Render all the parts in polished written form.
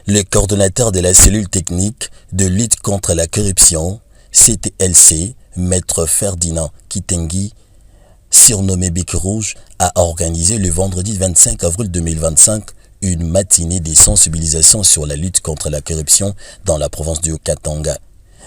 Le coordonnateur de la cellule technique de lutte contre la corruption, CTLC, Maître Ferdinand Kitengui, surnommé Bec Rouge, a organisé le vendredi 25 avril 2025 une matinée de sensibilisation sur la lutte contre la corruption dans la province du Haut-Katanga.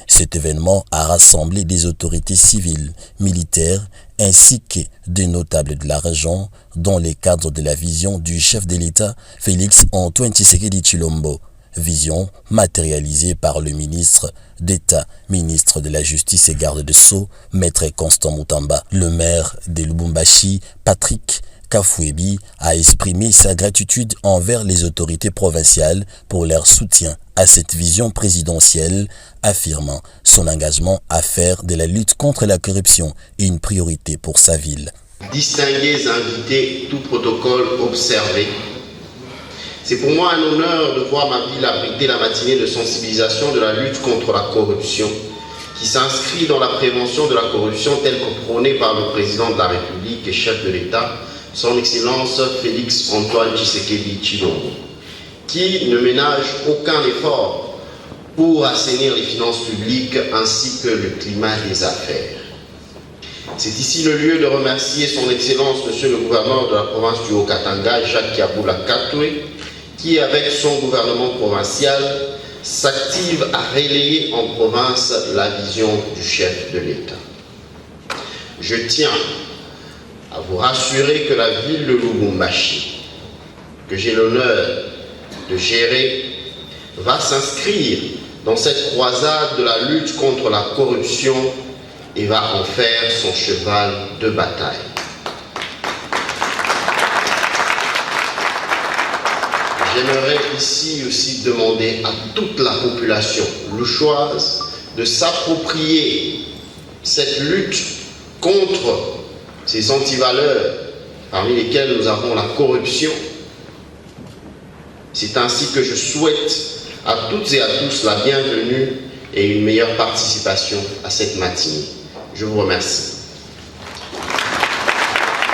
Cet événement a rassemblé des autorités civiles, militaires, ainsi que des notables de la région dans le cadre de la vision du chef de l'État Félix Antoine Tshisekedi Tshilombo. Vision matérialisée par le ministre d'État, ministre de la Justice et garde de Sceaux, Maître Constant Moutamba. Le maire de Lubumbashi, Patrick Kafouébi, a exprimé sa gratitude envers les autorités provinciales pour leur soutien à cette vision présidentielle, affirmant son engagement à faire de la lutte contre la corruption une priorité pour sa ville. Distingués invités, tout protocole observé. C'est pour moi un honneur de voir ma ville abriter la matinée de sensibilisation de la lutte contre la corruption, qui s'inscrit dans la prévention de la corruption telle que prônée par le président de la République et chef de l'État, son Excellence Félix Antoine Tshisekedi Tshilombo, qui ne ménage aucun effort pour assainir les finances publiques ainsi que le climat des affaires. C'est ici le lieu de remercier son Excellence, Monsieur le gouverneur de la province du Haut-Katanga, Jacques Kiaboula Katoué, qui, avec son gouvernement provincial, s'active à relayer en province la vision du chef de l'État. Je tiens à vous rassurer que la ville de Lubumbashi, que j'ai l'honneur de gérer, va s'inscrire dans cette croisade de la lutte contre la corruption et va en faire son cheval de bataille. J'aimerais ici aussi demander à toute la population louchoise de s'approprier cette lutte contre ces antivaleurs parmi lesquelles nous avons la corruption. C'est ainsi que je souhaite à toutes et à tous la bienvenue et une meilleure participation à cette matinée. Je vous remercie.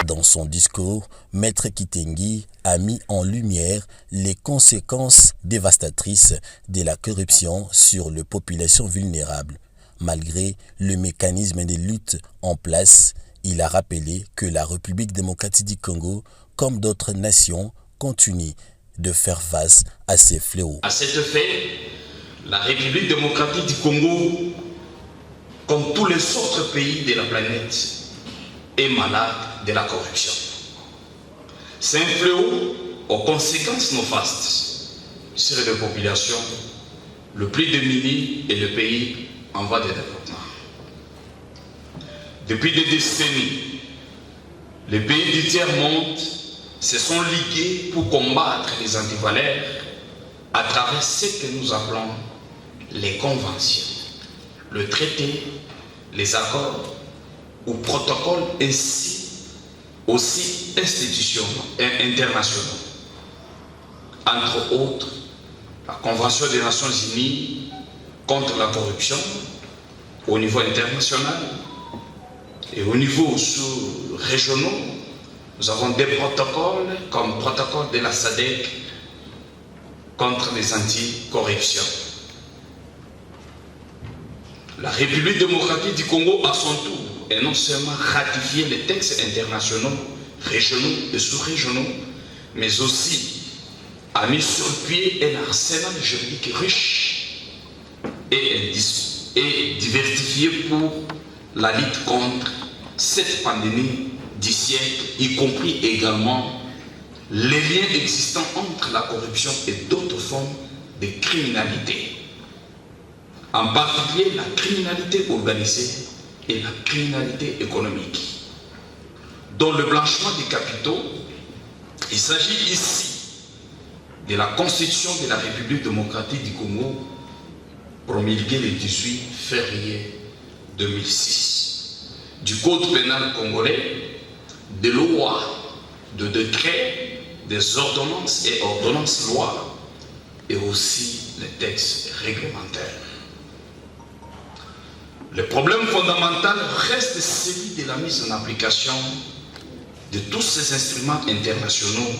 Dans son discours, Maître Kitengui a mis en lumière les conséquences dévastatrices de la corruption sur les populations vulnérables. Malgré le mécanisme de lutte en place, il a rappelé que la République démocratique du Congo, comme d'autres nations, continue de faire face à ces fléaux. À cet effet, la République démocratique du Congo, comme tous les autres pays de la planète, est malade de la corruption. C'est un fléau aux conséquences néfastes sur les populations le plus démunies et le pays en voie de développement. Depuis des décennies, les pays du tiers-monde se sont ligués pour combattre les antivaleurs à travers ce que nous appelons les conventions, le traité, les accords ou protocoles, ainsi aussi institutions et internationaux. Entre autres, la Convention des Nations Unies contre la corruption au niveau international et au niveau sous-régionaux. Nous avons des protocoles comme le protocole de la SADC contre les anticorruptions. La République démocratique du Congo, à son tour, et non seulement ratifié les textes internationaux, régionaux et sous-régionaux, mais aussi a mis sur pied un arsenal juridique riche et diversifié pour la lutte contre cette pandémie du siècle, y compris également les liens existants entre la corruption et d'autres formes de criminalité, en particulier la criminalité organisée et la criminalité économique. Dans le blanchiment des capitaux, il s'agit ici de la Constitution de la République démocratique du Congo, promulguée le 18 février 2006, du Code pénal congolais, des lois, de décrets, des ordonnances et ordonnances-lois, et aussi les textes réglementaires. Le problème fondamental reste celui de la mise en application de tous ces instruments internationaux,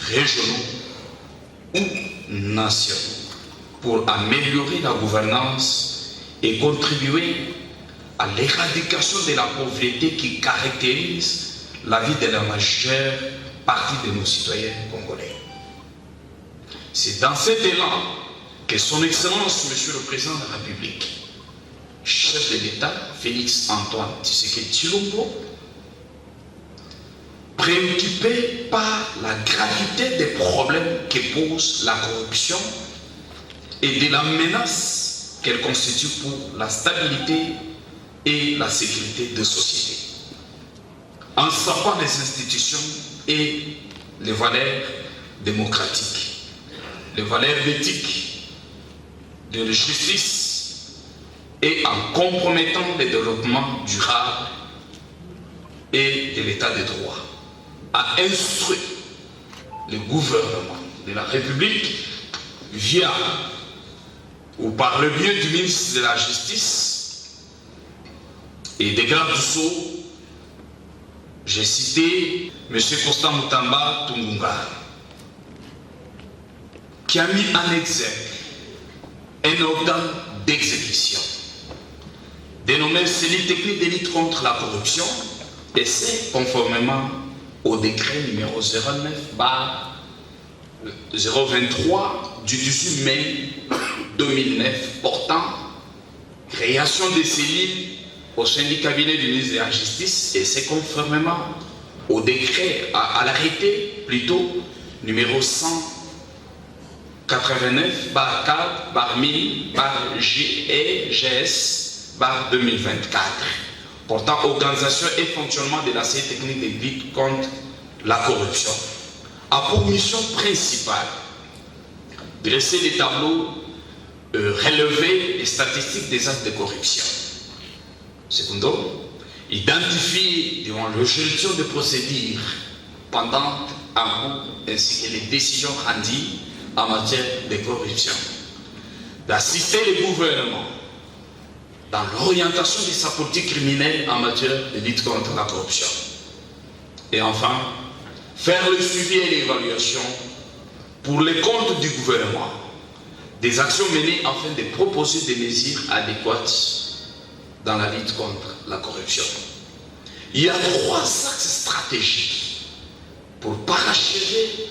régionaux ou nationaux pour améliorer la gouvernance et contribuer à l'éradication de la pauvreté qui caractérise la vie de la majeure partie de nos citoyens congolais. C'est dans cet élan que son Excellence, Monsieur le Président de la République, chef de l'État, Félix Antoine Tshisekedi Tshilombo, préoccupé par la gravité des problèmes que pose la corruption et de la menace qu'elle constitue pour la stabilité et la sécurité des sociétés. En sapant les institutions et les valeurs démocratiques, les valeurs d'éthique, de la justice et en compromettant le développement durable et de l'état de droit, a instruit le gouvernement de la République via ou par le biais du ministre de la Justice et des gardes sceaux. J'ai cité M. Constant Mutamba Tungunga, qui a mis en exergue un organe d'exécution dénommé cellule technique de lutte contre la corruption, et c'est conformément au décret numéro 09/023 du 18 mai 2009 portant création des cellules au sein du cabinet du ministre de la Justice, et c'est conformément au décret, à l'arrêté plutôt numéro 189/1000/GEGS/2024 portant organisation et fonctionnement de la cellule technique de lutte contre la corruption, a pour mission principale dresser des tableaux relevés les statistiques des actes de corruption. Secondo, identifier devant le juridiction de procédures pendantes en cours ainsi que les décisions rendues en matière de corruption. D'assister le gouvernement dans l'orientation de sa politique criminelle en matière de lutte contre la corruption. Et enfin, faire le suivi et l'évaluation pour les comptes du gouvernement des actions menées afin de proposer des mesures adéquates dans la lutte contre la corruption. Il y a 3 axes stratégiques pour parachever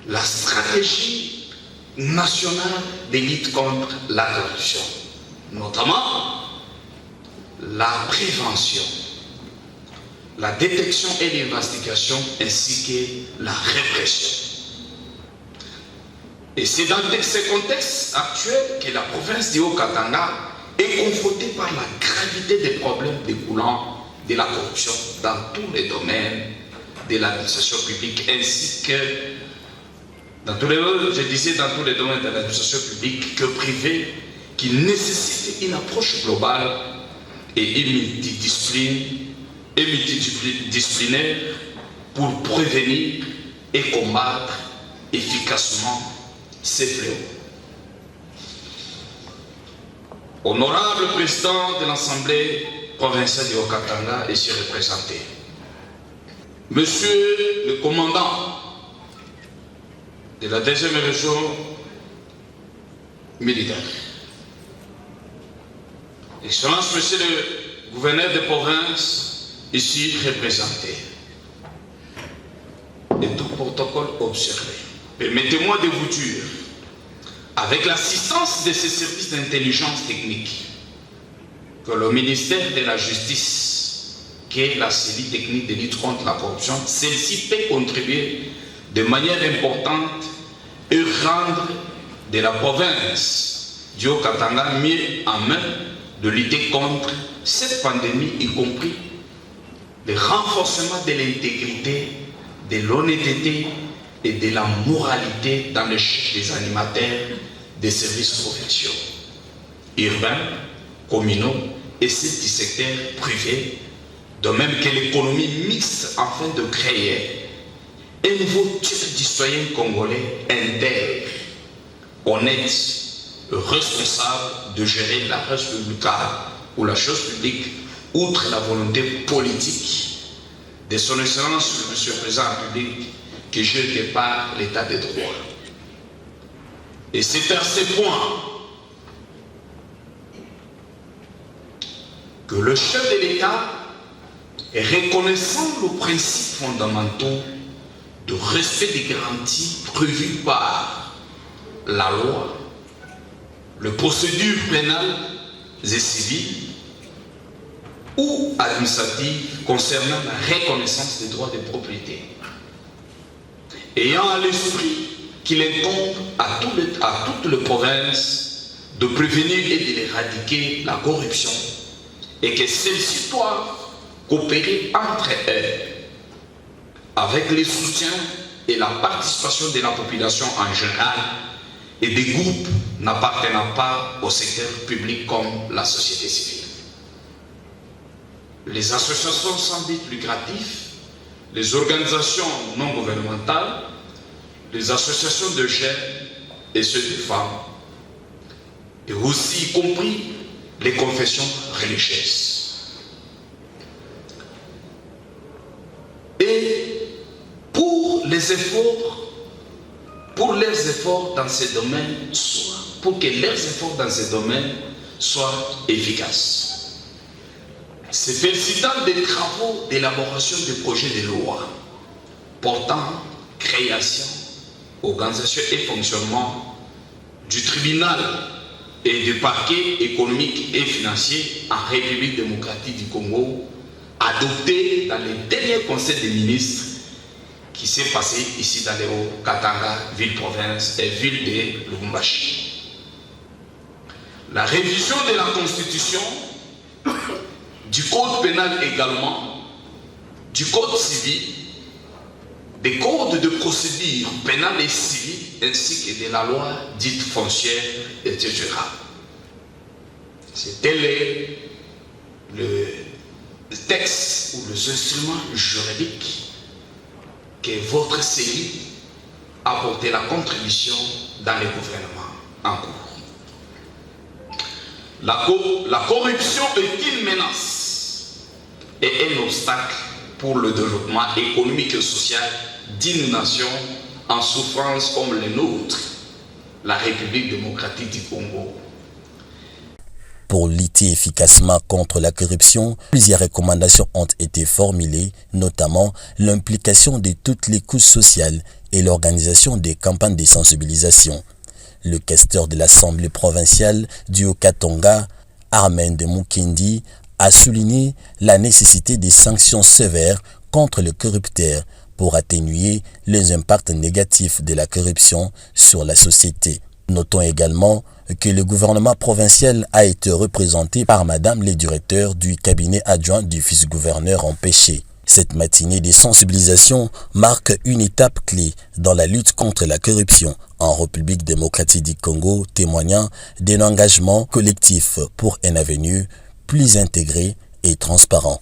la stratégie nationale de lutte contre la corruption, notamment la prévention, la détection et l'investigation ainsi que la répression. Et c'est dans ce contexte actuel que la province du Haut-Katanga est confrontée par la gravité des problèmes découlant de la corruption dans tous les domaines de l'administration publique ainsi que dans tous les domaines de l'administration publique que privée, qui nécessite une approche globale et multidisciplinaire pour prévenir et combattre efficacement ces fléaux. Honorable président de l'Assemblée provinciale du Haut-Katanga, ici représenté, Monsieur le commandant de la 2e région militaire, Excellence Monsieur le gouverneur de province, ici représenté, et tout protocole observé, permettez-moi de vous dire, avec l'assistance de ces services d'intelligence technique, que le ministère de la Justice, qui est la cellule technique de lutte contre la corruption, celle-ci peut contribuer de manière importante et rendre de la province du Haut-Katanga mieux en main de lutter contre cette pandémie, y compris le renforcement de l'intégrité, de l'honnêteté et de la moralité dans le chef des animateurs des services provinciaux, urbains, communaux et ceux du secteur privé, de même que l'économie mixte afin de créer un nouveau type de citoyen congolais intègre, honnête, responsable de gérer la res publica ou la chose publique, outre la volonté politique de son Excellence, le Monsieur le Président de la République, qui gère de part l'état de droit. Et c'est à ces points que le chef de l'État, reconnaissant les principes fondamentaux de respect des garanties prévues par la loi, les procédures pénales et civiles ou administratives concernant la reconnaissance des droits de propriété, ayant à l'esprit qu'il incombe à toutes les provinces de prévenir et de éradiquer la corruption et que celles-ci doivent coopérer entre elles avec le soutien et la participation de la population en général et des groupes n'appartenant pas au secteur public comme la société civile. Les associations sans but lucratif, les organisations non gouvernementales, les associations de jeunes et ceux de femmes, et aussi y compris les confessions religieuses. Et pour leurs efforts dans ces domaines, pour que leurs efforts dans ces domaines soient efficaces. Se félicitant des travaux d'élaboration du projet de loi portant création, organisation et fonctionnement du tribunal et du parquet économique et financier en République démocratique du Congo, adopté dans le dernier conseil des ministres qui s'est passé ici dans les Hauts-Katanga, ville-province et ville de Lubumbashi. La révision de la Constitution, du Code pénal également, du Code civil, des codes de procédure pénale et civile, ainsi que de la loi dite foncière, etc. C'était le texte ou les instruments juridiques que votre cellule a apporté la contribution dans le gouvernement en cours. La corruption est une menace et un obstacle pour le développement économique et social d'une nation en souffrance comme les nôtres, la République démocratique du Congo. Pour lutter efficacement contre la corruption, plusieurs recommandations ont été formulées, notamment l'implication de toutes les couches sociales et l'organisation des campagnes de sensibilisation. Le questeur de l'Assemblée provinciale du Haut-Katanga, Armen de Mukendi, a souligné la nécessité des sanctions sévères contre les corrupteurs pour atténuer les impacts négatifs de la corruption sur la société. Notons également que le gouvernement provincial a été représenté par Madame le directeur du cabinet adjoint du vice-gouverneur empêché. Cette matinée de sensibilisation marque une étape clé dans la lutte contre la corruption en République démocratique du Congo, témoignant d'un engagement collectif pour un avenir plus intégré et transparent.